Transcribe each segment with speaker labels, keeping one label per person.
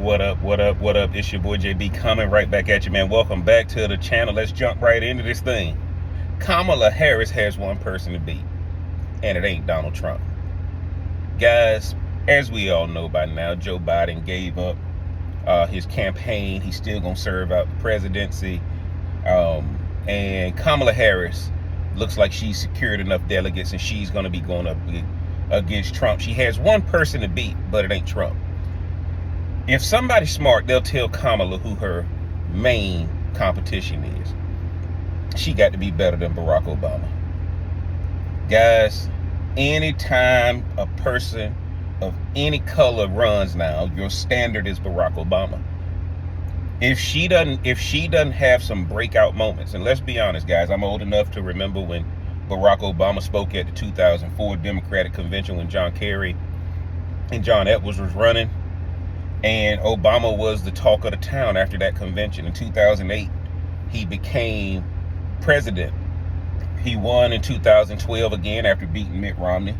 Speaker 1: What up, what up, what up? It's your boy JB coming right back at you, man. Welcome back to the channel. Let's jump right into this thing. Kamala Harris has one person to beat, and it ain't Donald Trump. Guys, as we all know by now, Joe Biden gave up his campaign. He's still going to serve out the presidency. And Kamala Harris looks like she's secured enough delegates, and she's going to be going up against Trump. She has one person to beat, but it ain't Trump. If somebody's smart, they'll tell Kamala who her main competition is. She got to be better than Barack Obama. Guys, anytime a person of any color runs now, your standard is Barack Obama. If she doesn't have some breakout moments, and let's be honest, guys, I'm old enough to remember when Barack Obama spoke at the 2004 Democratic Convention when John Kerry and John Edwards was running. And Obama was the talk of the town after that convention. In 2008, he became president. He won in 2012 again after beating Mitt Romney.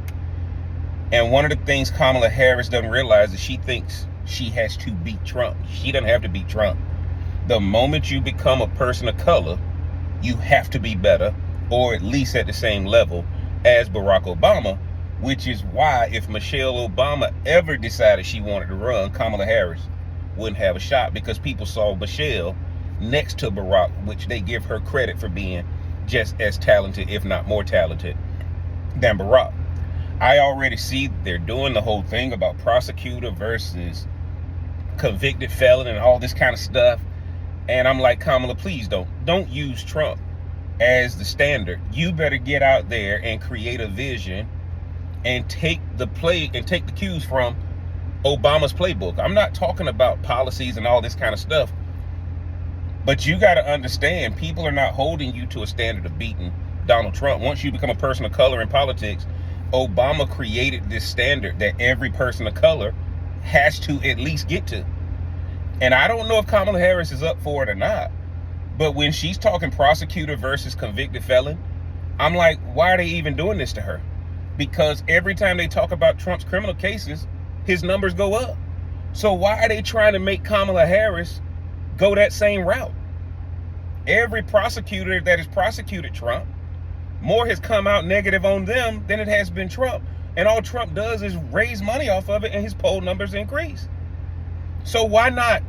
Speaker 1: And one of the things Kamala Harris doesn't realize is she thinks she has to beat Trump. She doesn't have to beat Trump. The moment you become a person of color, you have to be better, or at least at the same level as Barack Obama. Which is why if Michelle Obama ever decided she wanted to run, Kamala Harris wouldn't have a shot, because people saw Michelle next to Barack, which they give her credit for being just as talented, if not more talented, than Barack. I already see they're doing the whole thing about prosecutor versus convicted felon and all this kind of stuff. And I'm like, Kamala, please don't use Trump as the standard. You better get out there and create a vision and take the cues from Obama's playbook. I'm not talking about policies and all this kind of stuff, but you got to understand, people are not holding you to a standard of beating Donald Trump. Once you become a person of color in politics, Obama created this standard that every person of color has to at least get to. And I don't know if Kamala Harris is up for it or not, but when she's talking prosecutor versus convicted felon, I'm like, why are they even doing this to her? Because every time they talk about Trump's criminal cases, his numbers go up. So why are they trying to make Kamala Harris go that same route? Every prosecutor that has prosecuted Trump, more has come out negative on them than it has been Trump. And all Trump does is raise money off of it, and his poll numbers increase. So why not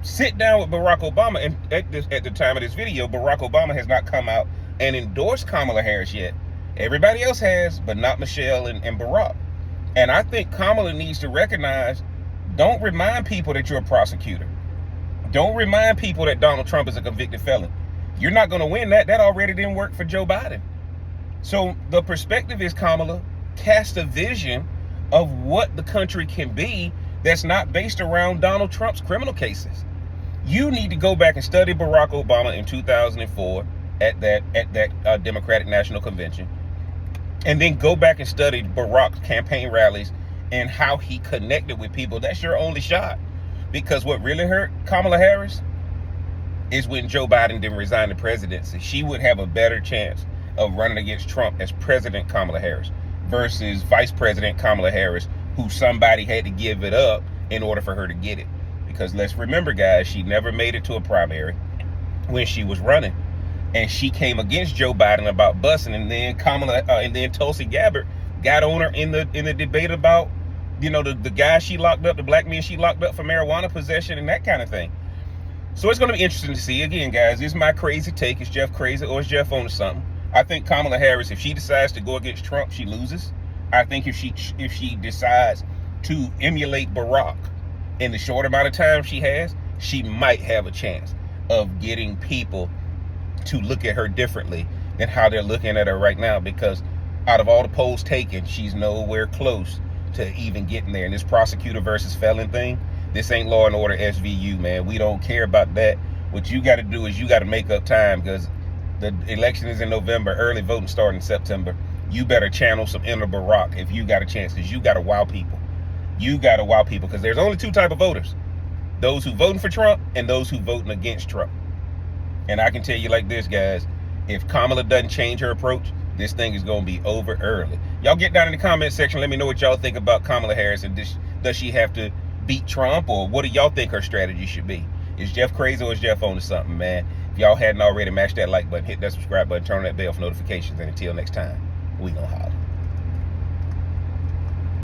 Speaker 1: sit down with Barack Obama? And at the time of this video, Barack Obama has not come out and endorsed Kamala Harris yet. Everybody else has, but not Michelle and Barack. And I think Kamala needs to recognize, don't remind people that you're a prosecutor. Don't remind people that Donald Trump is a convicted felon. You're not going to win that. That already didn't work for Joe Biden. So the perspective is, Kamala, cast a vision of what the country can be that's not based around Donald Trump's criminal cases. You need to go back and study Barack Obama in 2004 at that Democratic National Convention. And then go back and study Barack's campaign rallies and how he connected with people. That's your only shot. Because what really hurt Kamala Harris is when Joe Biden didn't resign the presidency. She would have a better chance of running against Trump as President Kamala Harris versus Vice President Kamala Harris, who somebody had to give it up in order for her to get it. Because let's remember, guys, she never made it to a primary when she was running. And she came against Joe Biden about busing, and then Tulsi Gabbard got on her in the debate about, the guy she locked up, the black men she locked up for marijuana possession and that kind of thing. So it's going to be interesting to see. Again, guys, this is my crazy take. Is Jeff crazy, or is Jeff on to something? I think Kamala Harris, if she decides to go against Trump, she loses. I think if she decides to emulate Barack in the short amount of time she has, she might have a chance of getting people to look at her differently than how they're looking at her right now, because out of all the polls taken, she's nowhere close to even getting there. And this prosecutor versus felon thing, this ain't Law and Order SVU, man. We don't care about that. What you got to do is you got to make up time, because the election is in November, early voting starting in September. You better channel some inner Barack if you got a chance, because you got to wow people. You got to wow people, because there's only two type of voters: those who voting for Trump and those who voting against Trump. And I can tell you like this, guys, if Kamala doesn't change her approach, this thing is going to be over early. Y'all get down in the comment section. Let me know what y'all think about Kamala Harris, and does she have to beat Trump, or what do y'all think her strategy should be? Is Jeff crazy, or is Jeff on to something, man? If y'all hadn't already, mash that like button, hit that subscribe button, turn on that bell for notifications, and until next time, we gonna holler.